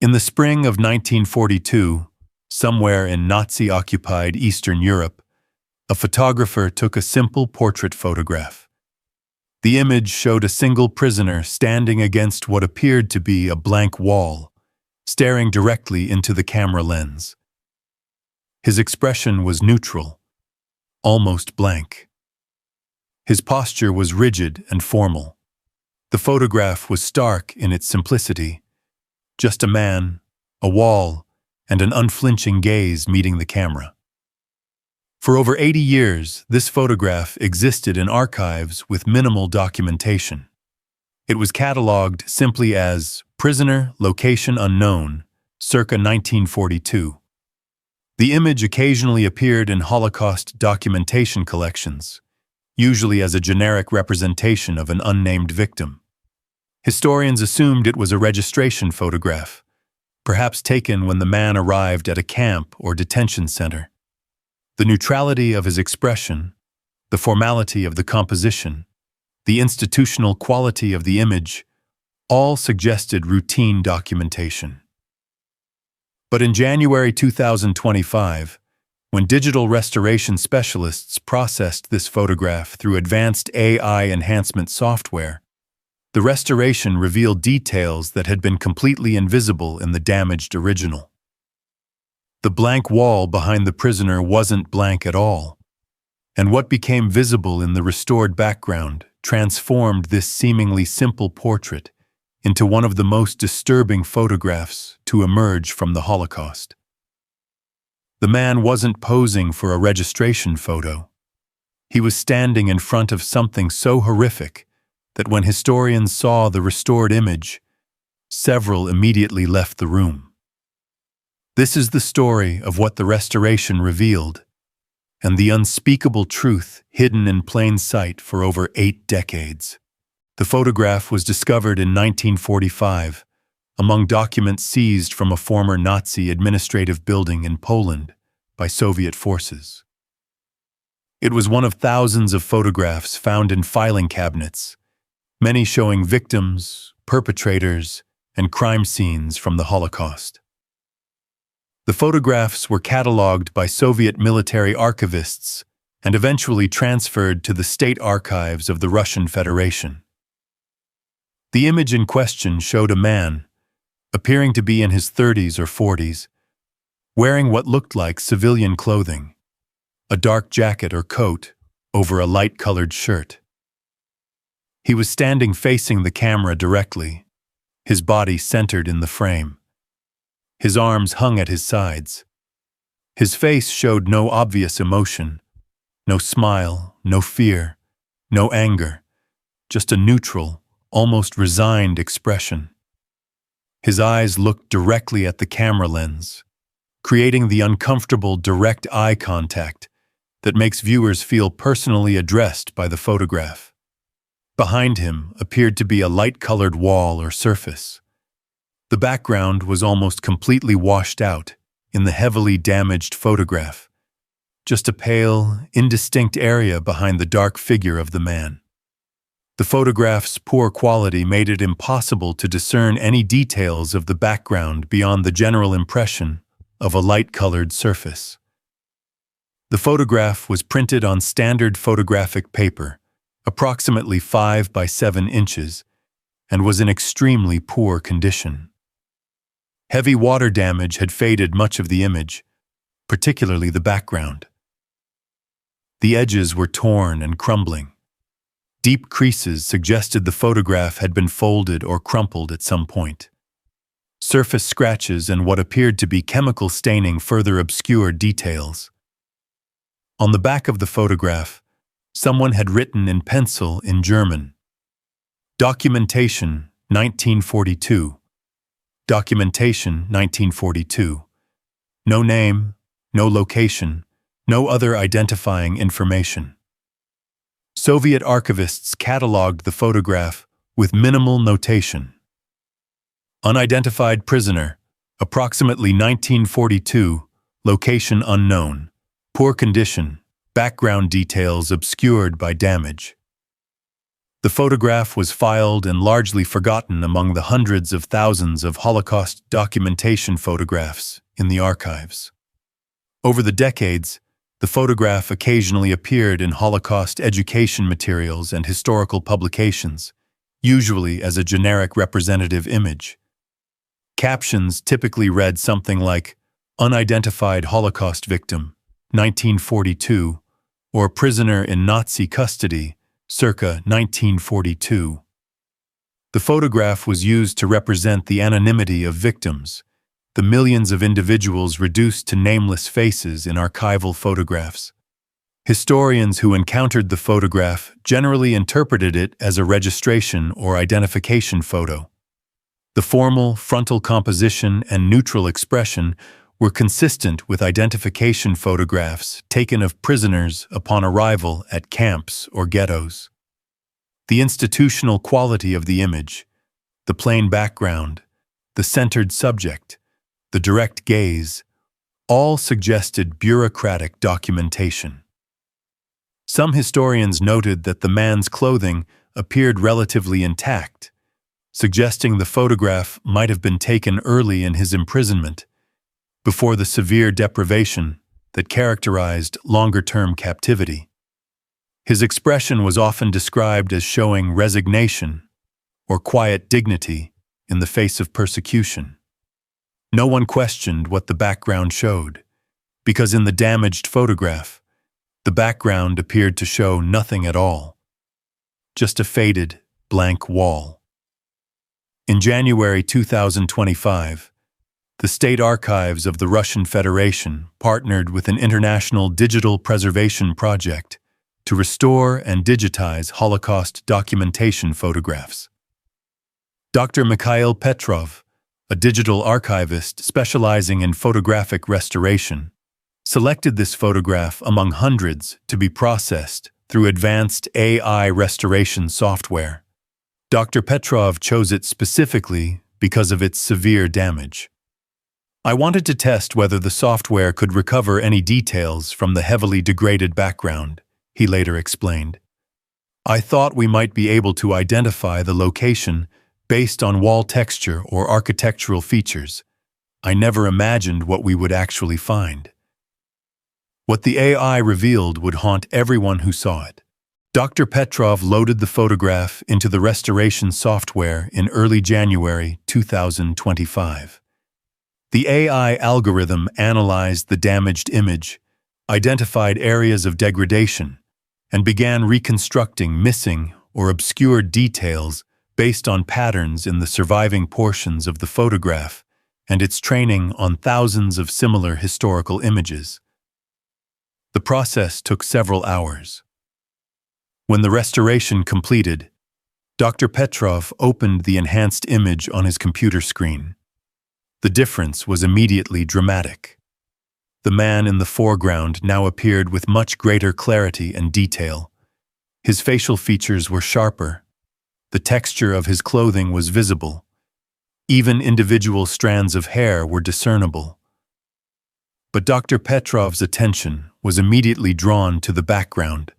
In the spring of 1942, somewhere in Nazi-occupied Eastern Europe, a photographer took a simple portrait photograph. The image showed a single prisoner standing against what appeared to be a blank wall, staring directly into the camera lens. His expression was neutral, almost blank. His posture was rigid and formal. The photograph was stark in its simplicity. Just a man, a wall, and an unflinching gaze meeting the camera. For over 80 years, this photograph existed in archives with minimal documentation. It was catalogued simply as Prisoner, Location Unknown, circa 1942. The image occasionally appeared in Holocaust documentation collections, usually as a generic representation of an unnamed victim. Historians assumed it was a registration photograph, perhaps taken when the man arrived at a camp or detention center. The neutrality of his expression, the formality of the composition, the institutional quality of the image, all suggested routine documentation. But in January 2025, when digital restoration specialists processed this photograph through advanced AI enhancement software, the restoration revealed details that had been completely invisible in the damaged original. The blank wall behind the prisoner wasn't blank at all, and what became visible in the restored background transformed this seemingly simple portrait into one of the most disturbing photographs to emerge from the Holocaust. The man wasn't posing for a registration photo. He was standing in front of something so horrific that when historians saw the restored image, several immediately left the room. This is the story of what the restoration revealed, and the unspeakable truth hidden in plain sight for over 8 decades. The photograph was discovered in 1945 among documents seized from a former Nazi administrative building in Poland by Soviet forces. It was one of thousands of photographs found in filing cabinets, many showing victims, perpetrators, and crime scenes from the Holocaust. The photographs were catalogued by Soviet military archivists and eventually transferred to the state archives of the Russian Federation. The image in question showed a man, appearing to be in his 30s or 40s, wearing what looked like civilian clothing, a dark jacket or coat over a light-colored shirt. He was standing facing the camera directly, his body centered in the frame. His arms hung at his sides. His face showed no obvious emotion, no smile, no fear, no anger, just a neutral, almost resigned expression. His eyes looked directly at the camera lens, creating the uncomfortable direct eye contact that makes viewers feel personally addressed by the photograph. Behind him appeared to be a light-colored wall or surface. The background was almost completely washed out in the heavily damaged photograph, just a pale, indistinct area behind the dark figure of the man. The photograph's poor quality made it impossible to discern any details of the background beyond the general impression of a light-colored surface. The photograph was printed on standard photographic paper, approximately 5 by 7 inches, and was in extremely poor condition. Heavy water damage had faded much of the image, particularly the background. The edges were torn and crumbling. Deep creases suggested the photograph had been folded or crumpled at some point. Surface scratches and what appeared to be chemical staining further obscured details. On the back of the photograph, someone had written in pencil in German, "Documentation, 1942. Documentation, 1942. No name, no location, no other identifying information." Soviet archivists catalogued the photograph with minimal notation. Unidentified prisoner, approximately 1942, location unknown, poor condition, background details obscured by damage. The photograph was filed and largely forgotten among the hundreds of thousands of Holocaust documentation photographs in the archives. Over the decades, the photograph occasionally appeared in Holocaust education materials and historical publications, usually as a generic representative image. Captions typically read something like, "Unidentified Holocaust Victim, 1942, or Prisoner in Nazi Custody, circa 1942. The photograph was used to represent the anonymity of victims, the millions of individuals reduced to nameless faces in archival photographs. Historians who encountered the photograph generally interpreted it as a registration or identification photo. The formal, frontal composition and neutral expression were consistent with identification photographs taken of prisoners upon arrival at camps or ghettos. The institutional quality of the image, the plain background, the centered subject, the direct gaze, all suggested bureaucratic documentation. Some historians noted that the man's clothing appeared relatively intact, suggesting the photograph might have been taken early in his imprisonment, before the severe deprivation that characterized longer-term captivity. His expression was often described as showing resignation or quiet dignity in the face of persecution. No one questioned what the background showed, because in the damaged photograph, the background appeared to show nothing at all, just a faded, blank wall. In January 2025, the State Archives of the Russian Federation partnered with an international digital preservation project to restore and digitize Holocaust documentation photographs. Dr. Mikhail Petrov, a digital archivist specializing in photographic restoration, selected this photograph among hundreds to be processed through advanced AI restoration software. Dr. Petrov chose it specifically because of its severe damage. "I wanted to test whether the software could recover any details from the heavily degraded background," he later explained. "I thought we might be able to identify the location based on wall texture or architectural features. I never imagined what we would actually find." What the AI revealed would haunt everyone who saw it. Dr. Petrov loaded the photograph into the restoration software in early January 2025. The AI algorithm analyzed the damaged image, identified areas of degradation, and began reconstructing missing or obscured details based on patterns in the surviving portions of the photograph and its training on thousands of similar historical images. The process took several hours. When the restoration completed, Dr. Petrov opened the enhanced image on his computer screen. The difference was immediately dramatic. The man in the foreground now appeared with much greater clarity and detail. His facial features were sharper. The texture of his clothing was visible. Even individual strands of hair were discernible. But Dr. Petrov's attention was immediately drawn to the background.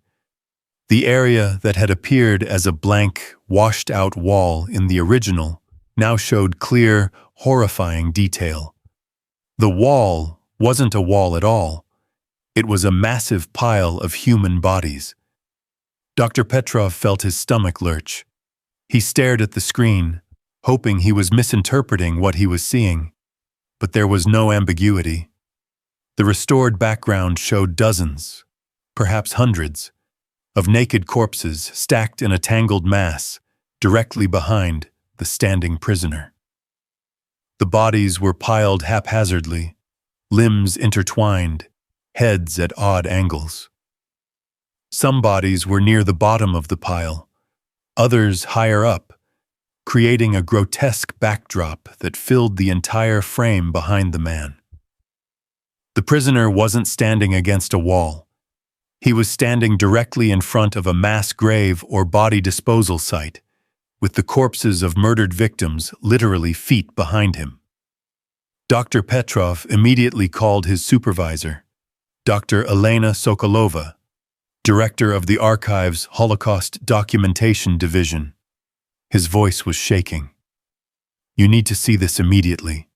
The area that had appeared as a blank, washed-out wall in the original now showed clear, horrifying detail. The wall wasn't a wall at all. It was a massive pile of human bodies. Dr. Petrov felt his stomach lurch. He stared at the screen, hoping he was misinterpreting what he was seeing. But there was no ambiguity. The restored background showed dozens, perhaps hundreds, of naked corpses stacked in a tangled mass directly behind the standing prisoner. The bodies were piled haphazardly, limbs intertwined, heads at odd angles. Some bodies were near the bottom of the pile, others higher up, creating a grotesque backdrop that filled the entire frame behind the man. The prisoner wasn't standing against a wall. He was standing directly in front of a mass grave or body disposal site, with the corpses of murdered victims literally feet behind him. Dr. Petrov immediately called his supervisor, Dr. Elena Sokolova, director of the Archives Holocaust Documentation Division. His voice was shaking. "You need to see this immediately.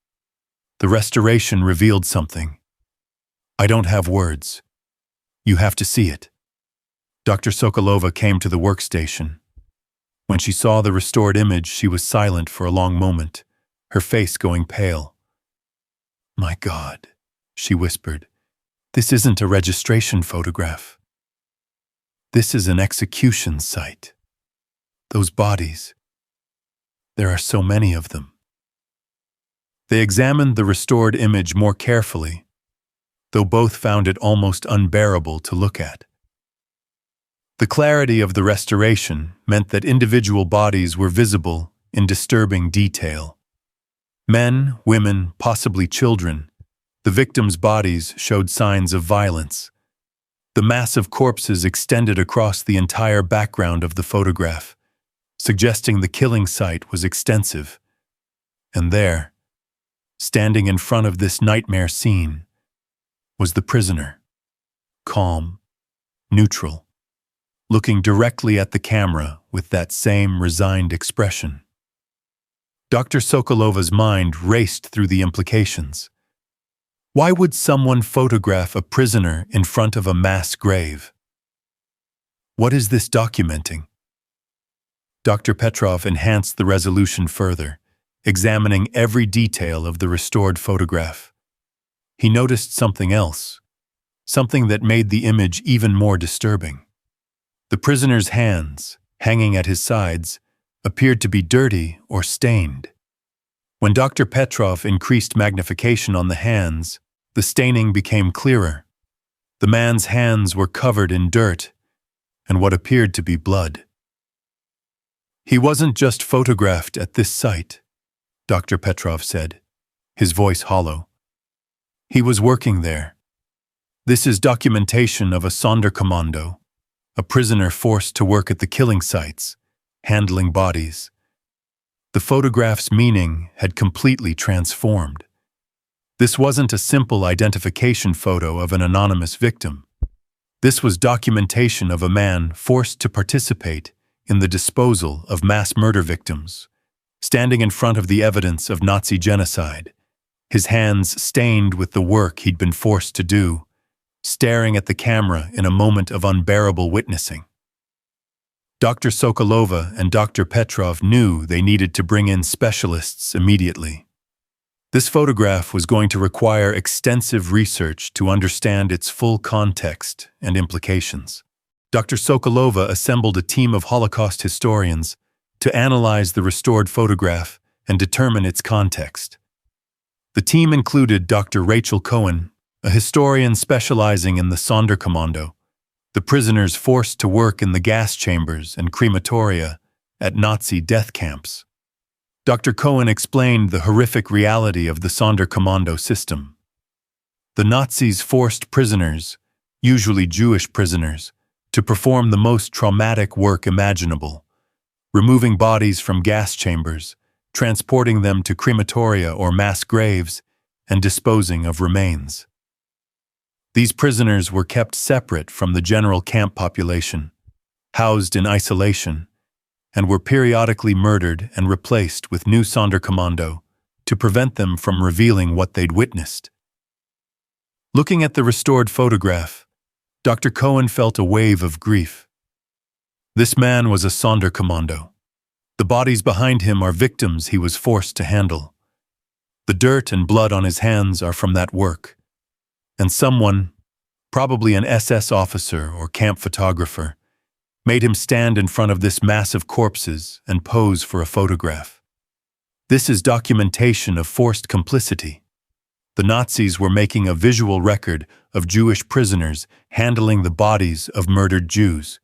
The restoration revealed something. I don't have words. You have to see it." Dr. Sokolova came to the workstation. When she saw the restored image, she was silent for a long moment, her face going pale. "My God," she whispered, "this isn't a registration photograph. This is an execution site. Those bodies, there are so many of them." They examined the restored image more carefully, though both found it almost unbearable to look at. The clarity of the restoration meant that individual bodies were visible in disturbing detail. Men, women, possibly children. The victims' bodies showed signs of violence. The massive corpses extended across the entire background of the photograph, suggesting the killing site was extensive. And there, standing in front of this nightmare scene, was the prisoner, calm, neutral, looking directly at the camera with that same resigned expression. Dr. Sokolova's mind raced through the implications. Why would someone photograph a prisoner in front of a mass grave? What is this documenting? Dr. Petrov enhanced the resolution further, examining every detail of the restored photograph. He noticed something else, something that made the image even more disturbing. The prisoner's hands, hanging at his sides, appeared to be dirty or stained. When Dr. Petrov increased magnification on the hands, the staining became clearer. The man's hands were covered in dirt and what appeared to be blood. "He wasn't just photographed at this site," Dr. Petrov said, his voice hollow. "He was working there. This is documentation of a Sonderkommando, a prisoner forced to work at the killing sites, handling bodies." The photograph's meaning had completely transformed. This wasn't a simple identification photo of an anonymous victim. This was documentation of a man forced to participate in the disposal of mass murder victims, standing in front of the evidence of Nazi genocide, his hands stained with the work he'd been forced to do, staring at the camera in a moment of unbearable witnessing. Dr. Sokolova and Dr. Petrov knew they needed to bring in specialists immediately. This photograph was going to require extensive research to understand its full context and implications. Dr. Sokolova assembled a team of Holocaust historians to analyze the restored photograph and determine its context. The team included Dr. Rachel Cohen, a historian specializing in the Sonderkommando, the prisoners forced to work in the gas chambers and crematoria at Nazi death camps. Dr. Cohen explained the horrific reality of the Sonderkommando system. The Nazis forced prisoners, usually Jewish prisoners, to perform the most traumatic work imaginable, removing bodies from gas chambers, transporting them to crematoria or mass graves, and disposing of remains. These prisoners were kept separate from the general camp population, housed in isolation, and were periodically murdered and replaced with new Sonderkommando to prevent them from revealing what they'd witnessed. Looking at the restored photograph, Dr. Cohen felt a wave of grief. This man was a Sonderkommando. The bodies behind him are victims he was forced to handle. The dirt and blood on his hands are from that work. And someone, probably an SS officer or camp photographer, made him stand in front of this mass of corpses and pose for a photograph. This is documentation of forced complicity. The Nazis were making a visual record of Jewish prisoners handling the bodies of murdered Jews.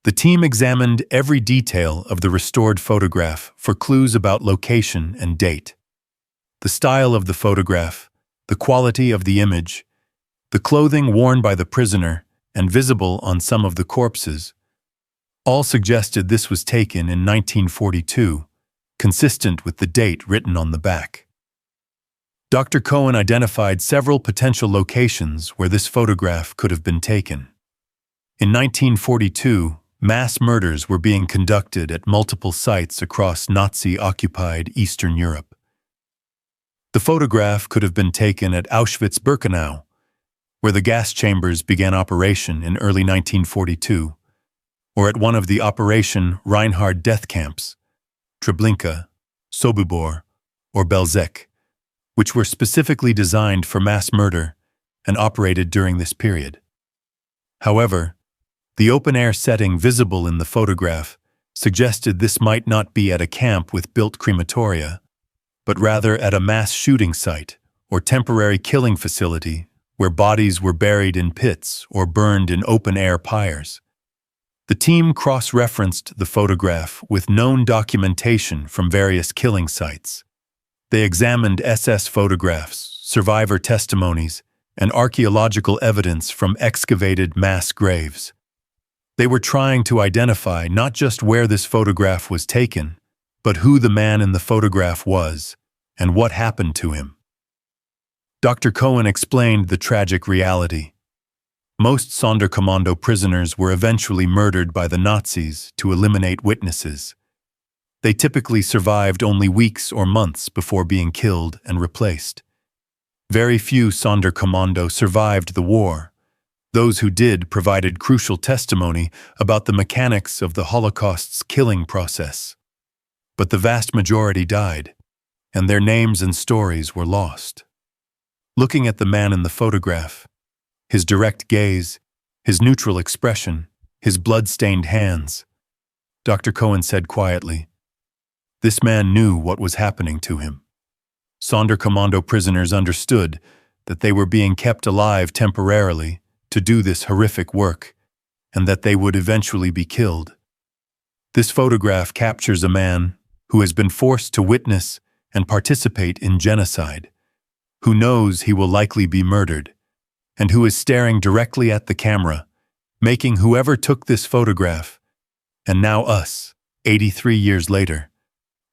The team examined every detail of the restored photograph for clues about location and date. The style of the photograph, the quality of the image, the clothing worn by the prisoner and visible on some of the corpses, all suggested this was taken in 1942, consistent with the date written on the back. Dr. Cohen identified several potential locations where this photograph could have been taken. In 1942, mass murders were being conducted at multiple sites across Nazi-occupied Eastern Europe. The photograph could have been taken at Auschwitz-Birkenau, where the gas chambers began operation in early 1942, or at one of the Operation Reinhard death camps, Treblinka, Sobibor, or Belzec, which were specifically designed for mass murder and operated during this period. However, the open-air setting visible in the photograph suggested this might not be at a camp with built crematoria, but rather at a mass shooting site or temporary killing facility where bodies were buried in pits or burned in open-air pyres. The team cross-referenced the photograph with known documentation from various killing sites. They examined SS photographs, survivor testimonies, and archaeological evidence from excavated mass graves. They were trying to identify not just where this photograph was taken, but who the man in the photograph was and what happened to him. Dr. Cohen explained the tragic reality. Most Sonderkommando prisoners were eventually murdered by the Nazis to eliminate witnesses. They typically survived only weeks or months before being killed and replaced. Very few Sonderkommando survived the war. Those who did provided crucial testimony about the mechanics of the Holocaust's killing process. But the vast majority died, and their names and stories were lost. Looking at the man in the photograph, his direct gaze, his neutral expression, his blood-stained hands, Dr. Cohen said quietly, "This man knew what was happening to him." Sonderkommando prisoners understood that they were being kept alive temporarily to do this horrific work, and that they would eventually be killed. This photograph captures a man who has been forced to witness and participate in genocide, who knows he will likely be murdered, and who is staring directly at the camera, making whoever took this photograph, and now us, 83 years later,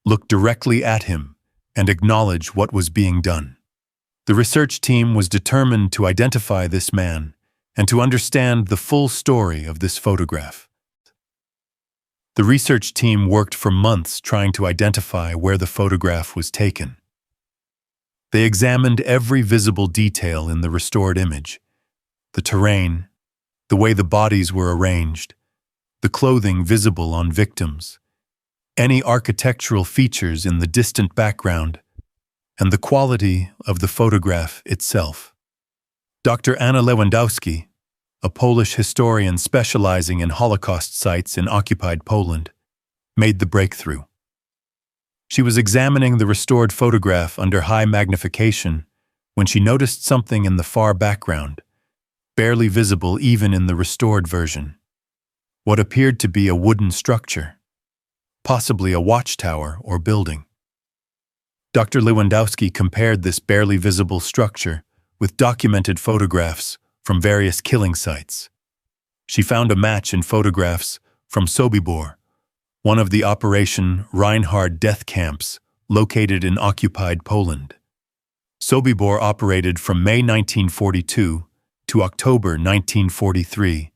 look directly at him and acknowledge what was being done. The research team was determined to identify this man and to understand the full story of this photograph. The research team worked for months trying to identify where the photograph was taken. They examined every visible detail in the restored image: the terrain, the way the bodies were arranged, the clothing visible on victims, any architectural features in the distant background, and the quality of the photograph itself. Dr. Anna Lewandowski, a Polish historian specializing in Holocaust sites in occupied Poland, made the breakthrough. She was examining the restored photograph under high magnification when she noticed something in the far background, barely visible even in the restored version. What appeared to be a wooden structure, possibly a watchtower or building. Dr. Lewandowski compared this barely visible structure with documented photographs from various killing sites. She found a match in photographs from Sobibor, one of the Operation Reinhard death camps located in occupied Poland. Sobibor operated from May 1942 to October 1943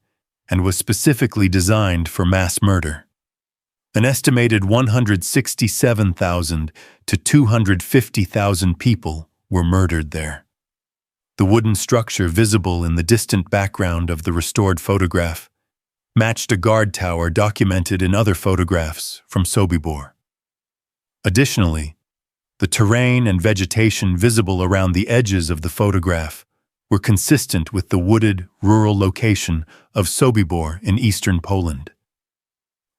and was specifically designed for mass murder. An estimated 167,000 to 250,000 people were murdered there. The wooden structure visible in the distant background of the restored photograph matched a guard tower documented in other photographs from Sobibor. Additionally, the terrain and vegetation visible around the edges of the photograph were consistent with the wooded, rural location of Sobibor in eastern Poland.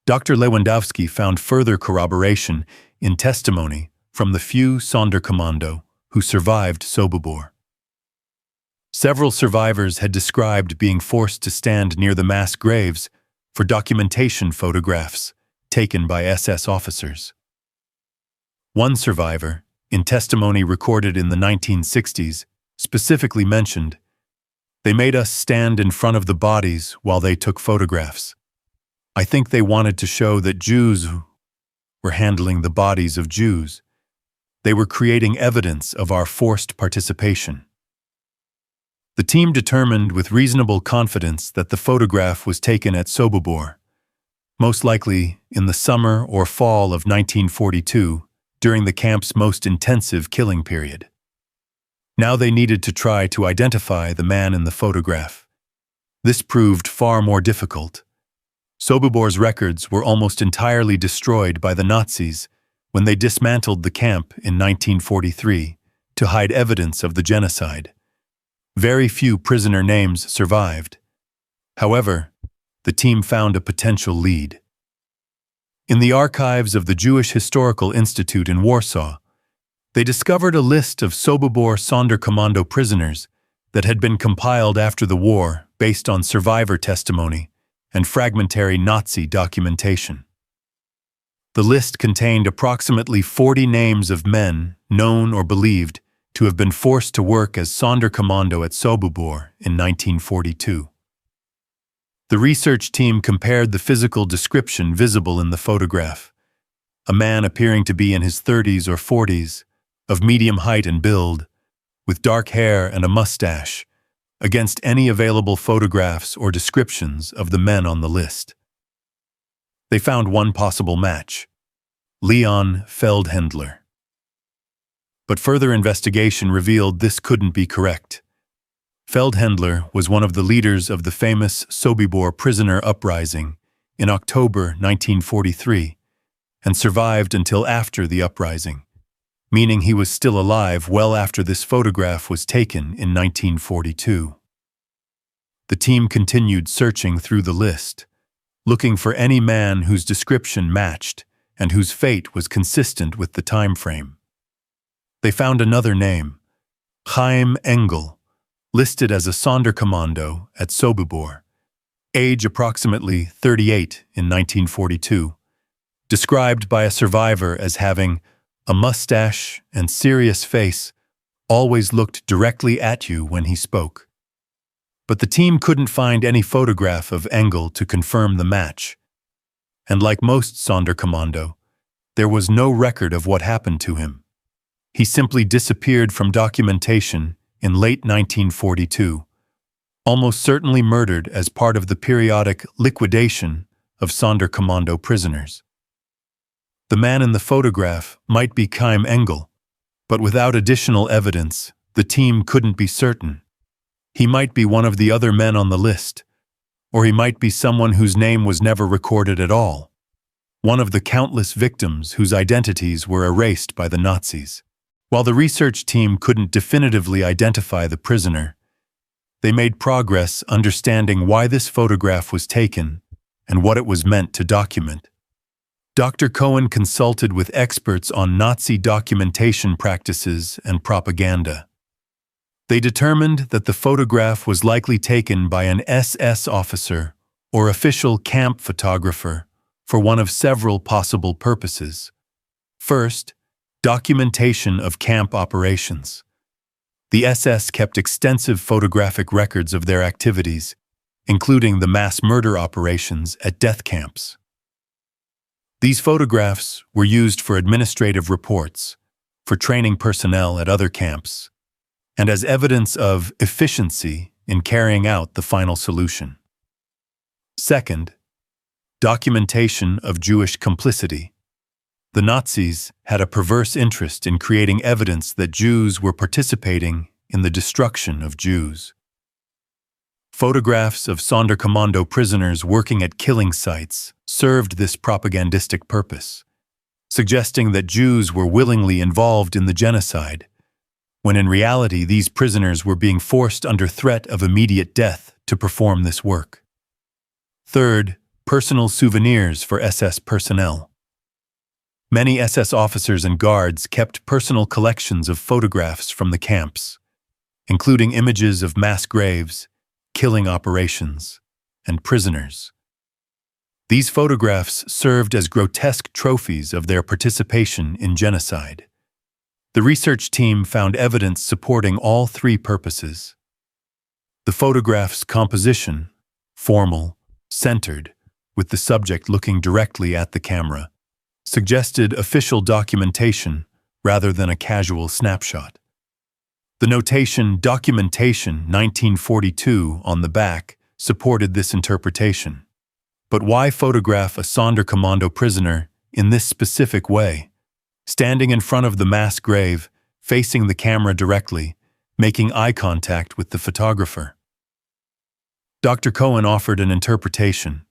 Dr. Lewandowski found further corroboration in testimony from the few Sonderkommando who survived Sobibor. Several survivors had described being forced to stand near the mass graves for documentation photographs taken by SS officers. One survivor, in testimony recorded in the 1960s, specifically mentioned, "They made us stand in front of the bodies while they took photographs. I think they wanted to show that Jews were handling the bodies of Jews. They were creating evidence of our forced participation." The team determined with reasonable confidence that the photograph was taken at Sobibor, most likely in the summer or fall of 1942, during the camp's most intensive killing period. Now they needed to try to identify the man in the photograph. This proved far more difficult. Sobibor's records were almost entirely destroyed by the Nazis when they dismantled the camp in 1943 to hide evidence of the genocide. Very few prisoner names survived. However, the team found a potential lead. In the archives of the Jewish Historical Institute in Warsaw, they discovered a list of Sobibor Sonderkommando prisoners that had been compiled after the war based on survivor testimony and fragmentary Nazi documentation. The list contained approximately 40 names of men known or believed to have been forced to work as Sonderkommando at Sobibor in 1942. The research team compared the physical description visible in the photograph, a man appearing to be in his 30s or 40s, of medium height and build, with dark hair and a mustache, against any available photographs or descriptions of the men on the list. They found one possible match: Leon Feldhendler. But further investigation revealed this couldn't be correct. Feldhendler was one of the leaders of the famous Sobibor prisoner uprising in October 1943 and survived until after the uprising, meaning he was still alive well after this photograph was taken in 1942. The team continued searching through the list, looking for any man whose description matched and whose fate was consistent with the time frame. They found another name, Chaim Engel, listed as a Sonderkommando at Sobibor, age approximately 38 in 1942, described by a survivor as having a mustache and serious face, always looked directly at you when he spoke. But the team couldn't find any photograph of Engel to confirm the match. And like most Sonderkommando, there was no record of what happened to him. He simply disappeared from documentation in late 1942, almost certainly murdered as part of the periodic liquidation of Sonderkommando prisoners. The man in the photograph might be Chaim Engel, but without additional evidence, the team couldn't be certain. He might be one of the other men on the list, or he might be someone whose name was never recorded at all, one of the countless victims whose identities were erased by the Nazis. While the research team couldn't definitively identify the prisoner, they made progress understanding why this photograph was taken and what it was meant to document. Dr. Cohen consulted with experts on Nazi documentation practices and propaganda. They determined that the photograph was likely taken by an SS officer or official camp photographer for one of several possible purposes. First, documentation of camp operations. The SS kept extensive photographic records of their activities, including the mass murder operations at death camps. These photographs were used for administrative reports, for training personnel at other camps, and as evidence of efficiency in carrying out the final solution. Second, documentation of Jewish complicity. The Nazis had a perverse interest in creating evidence that Jews were participating in the destruction of Jews. Photographs of Sonderkommando prisoners working at killing sites served this propagandistic purpose, suggesting that Jews were willingly involved in the genocide, when in reality these prisoners were being forced under threat of immediate death to perform this work. Third, personal souvenirs for SS personnel. Many SS officers and guards kept personal collections of photographs from the camps, including images of mass graves, killing operations, and prisoners. These photographs served as grotesque trophies of their participation in genocide. The research team found evidence supporting all three purposes. The photograph's composition, formal, centered, with the subject looking directly at the camera, suggested official documentation rather than a casual snapshot. The notation Documentation 1942 on the back supported this interpretation. But why photograph a Sonderkommando prisoner in this specific way, standing in front of the mass grave, facing the camera directly, making eye contact with the photographer? Dr. Cohen offered an interpretation.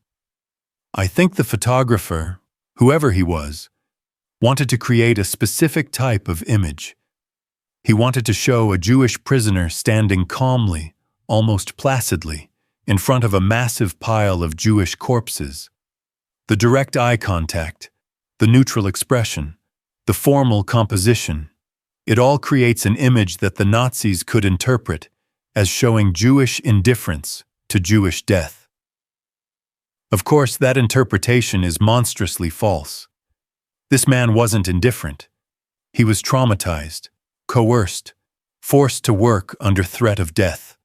I think the photographer, whoever he was, wanted to create a specific type of image. He wanted to show a Jewish prisoner standing calmly, almost placidly, in front of a massive pile of Jewish corpses. The direct eye contact, the neutral expression, the formal composition, it all creates an image that the Nazis could interpret as showing Jewish indifference to Jewish death. Of course, that interpretation is monstrously false. This man wasn't indifferent. He was traumatized, coerced, forced to work under threat of death.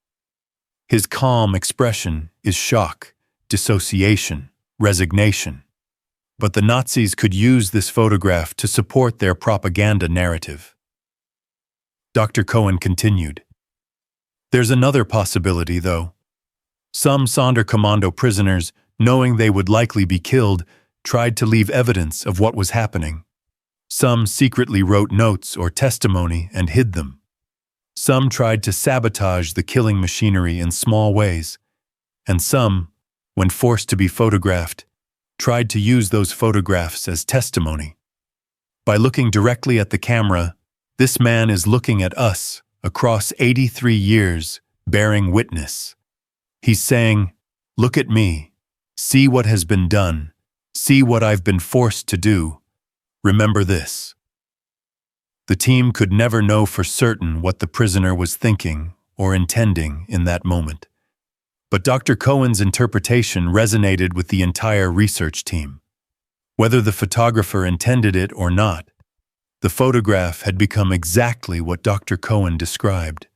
His calm expression is shock, dissociation, resignation. But the Nazis could use this photograph to support their propaganda narrative. Dr. Cohen continued. There's another possibility, though. Some Sonderkommando prisoners, knowing they would likely be killed, tried to leave evidence of what was happening. Some secretly wrote notes or testimony and hid them. Some tried to sabotage the killing machinery in small ways, and some, when forced to be photographed, tried to use those photographs as testimony. By looking directly at the camera, this man is looking at us across 83 years, bearing witness. He's saying, look at me, see what has been done, see what I've been forced to do. Remember this. The team could never know for certain what the prisoner was thinking or intending in that moment. But Dr. Cohen's interpretation resonated with the entire research team. Whether the photographer intended it or not, the photograph had become exactly what Dr. Cohen described: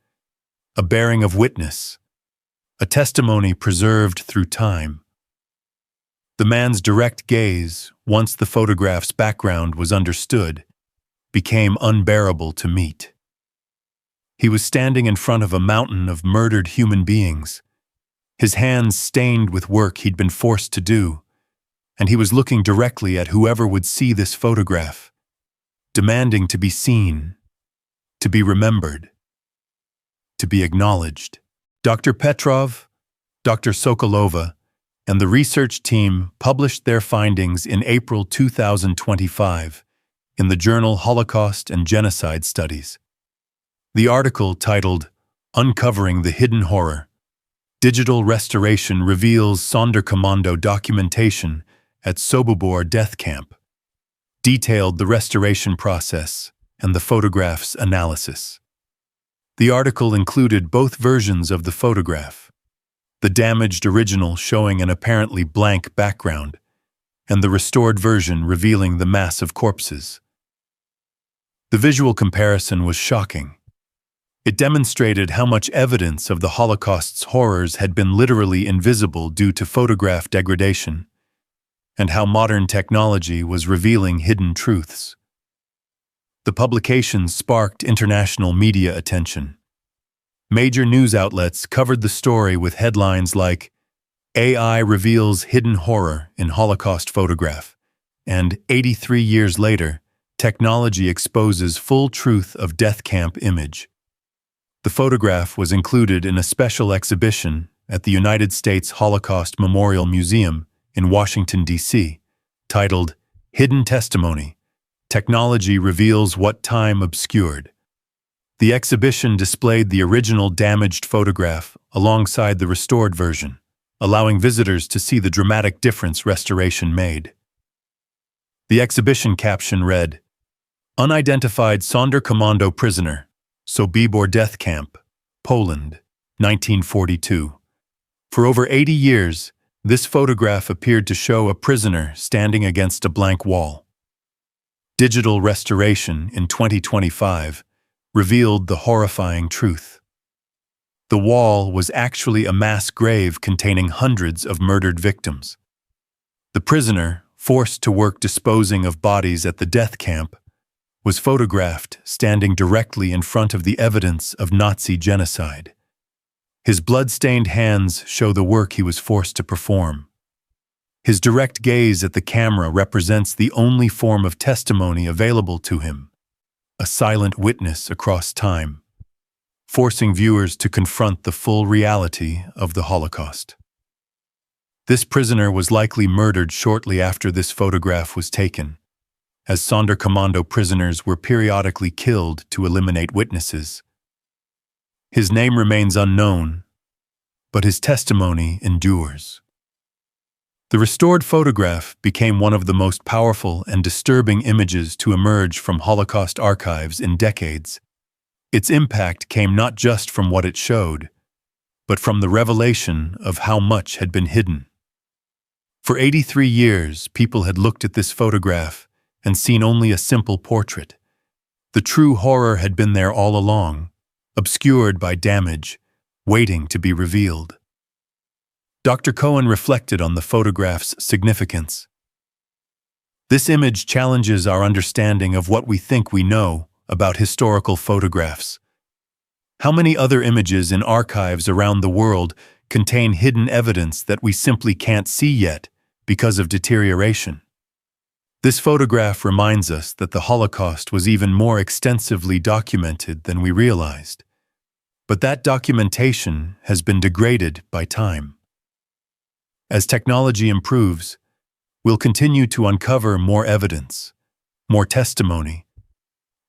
a bearing of witness, a testimony preserved through time. The man's direct gaze, once the photograph's background was understood, became unbearable to meet. He was standing in front of a mountain of murdered human beings, his hands stained with work he'd been forced to do, and he was looking directly at whoever would see this photograph, demanding to be seen, to be remembered, to be acknowledged. Dr. Petrov, Dr. Sokolova, and the research team published their findings in April 2025 in the journal Holocaust and Genocide Studies. The article, titled Uncovering the Hidden Horror, Digital Restoration Reveals Sonderkommando Documentation at Sobibor Death Camp, detailed the restoration process and the photograph's analysis. The article included both versions of the photograph, the damaged original showing an apparently blank background, and the restored version revealing the mass of corpses. The visual comparison was shocking. It demonstrated how much evidence of the Holocaust's horrors had been literally invisible due to photograph degradation, and how modern technology was revealing hidden truths. The publication sparked international media attention. Major news outlets covered the story with headlines like AI reveals hidden horror in Holocaust photograph, and 83 years later, technology exposes full truth of death camp image. The photograph was included in a special exhibition at the United States Holocaust Memorial Museum in Washington, D.C., titled Hidden Testimony: Technology Reveals What Time Obscured. The exhibition displayed the original damaged photograph alongside the restored version, allowing visitors to see the dramatic difference restoration made. The exhibition caption read, Unidentified Sonderkommando Prisoner, Sobibor Death Camp, Poland, 1942. For over 80 years, this photograph appeared to show a prisoner standing against a blank wall. Digital restoration in 2025 revealed the horrifying truth. The wall was actually a mass grave containing hundreds of murdered victims. The prisoner, forced to work disposing of bodies at the death camp, was photographed standing directly in front of the evidence of Nazi genocide. His blood-stained hands show the work he was forced to perform. His direct gaze at the camera represents the only form of testimony available to him, a silent witness across time, forcing viewers to confront the full reality of the Holocaust. This prisoner was likely murdered shortly after this photograph was taken, as Sonderkommando prisoners were periodically killed to eliminate witnesses. His name remains unknown, but his testimony endures. The restored photograph became one of the most powerful and disturbing images to emerge from Holocaust archives in decades. Its impact came not just from what it showed, but from the revelation of how much had been hidden. For 83 years, people had looked at this photograph and seen only a simple portrait. The true horror had been there all along, obscured by damage, waiting to be revealed. Dr. Cohen reflected on the photograph's significance. This image challenges our understanding of what we think we know about historical photographs. How many other images in archives around the world contain hidden evidence that we simply can't see yet because of deterioration? This photograph reminds us that the Holocaust was even more extensively documented than we realized. But that documentation has been degraded by time. As technology improves, we'll continue to uncover more evidence, more testimony,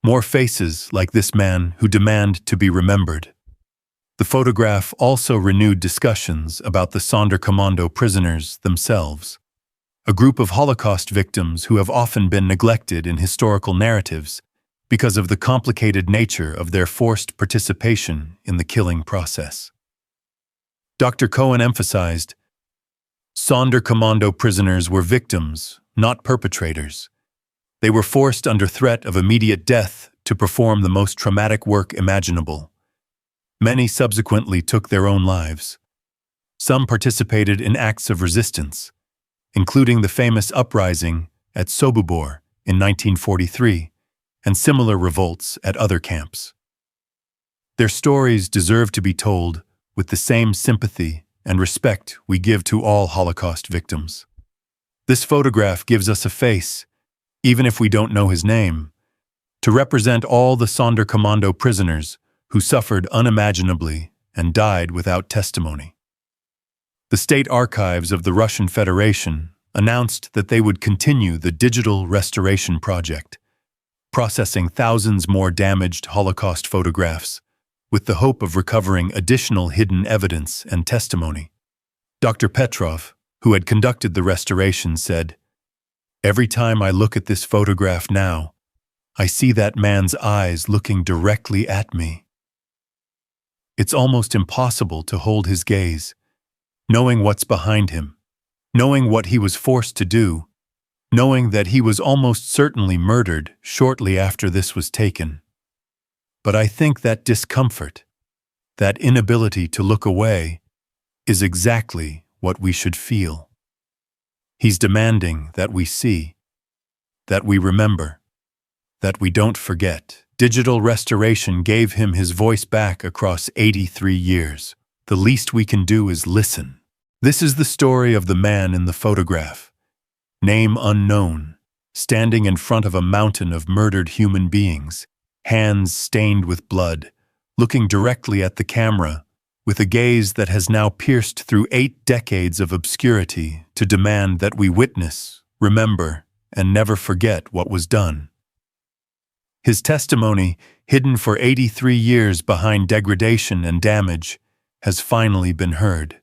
more faces like this man who demand to be remembered. The photograph also renewed discussions about the Sonderkommando prisoners themselves, a group of Holocaust victims who have often been neglected in historical narratives because of the complicated nature of their forced participation in the killing process. Dr. Cohen emphasized, Sonderkommando prisoners were victims, not perpetrators. They were forced under threat of immediate death to perform the most traumatic work imaginable. Many subsequently took their own lives. Some participated in acts of resistance, including the famous uprising at Sobibor in 1943 and similar revolts at other camps. Their stories deserve to be told with the same sympathy and respect we give to all Holocaust victims. This photograph gives us a face, even if we don't know his name, to represent all the Sonderkommando prisoners who suffered unimaginably and died without testimony. The state archives of the Russian Federation announced that they would continue the digital restoration project, processing thousands more damaged Holocaust photographs, with the hope of recovering additional hidden evidence and testimony. Dr. Petrov, who had conducted the restoration, said, "Every time I look at this photograph now, I see that man's eyes looking directly at me. It's almost impossible to hold his gaze, knowing what's behind him, knowing what he was forced to do, knowing that he was almost certainly murdered shortly after this was taken. But I think that discomfort, that inability to look away, is exactly what we should feel. He's demanding that we see, that we remember, that we don't forget." Digital restoration gave him his voice back across 83 years. The least we can do is listen. This is the story of the man in the photograph, name unknown, standing in front of a mountain of murdered human beings, hands stained with blood, looking directly at the camera, with a gaze that has now pierced through 8 decades of obscurity to demand that we witness, remember, and never forget what was done. His testimony, hidden for 83 years behind degradation and damage, has finally been heard.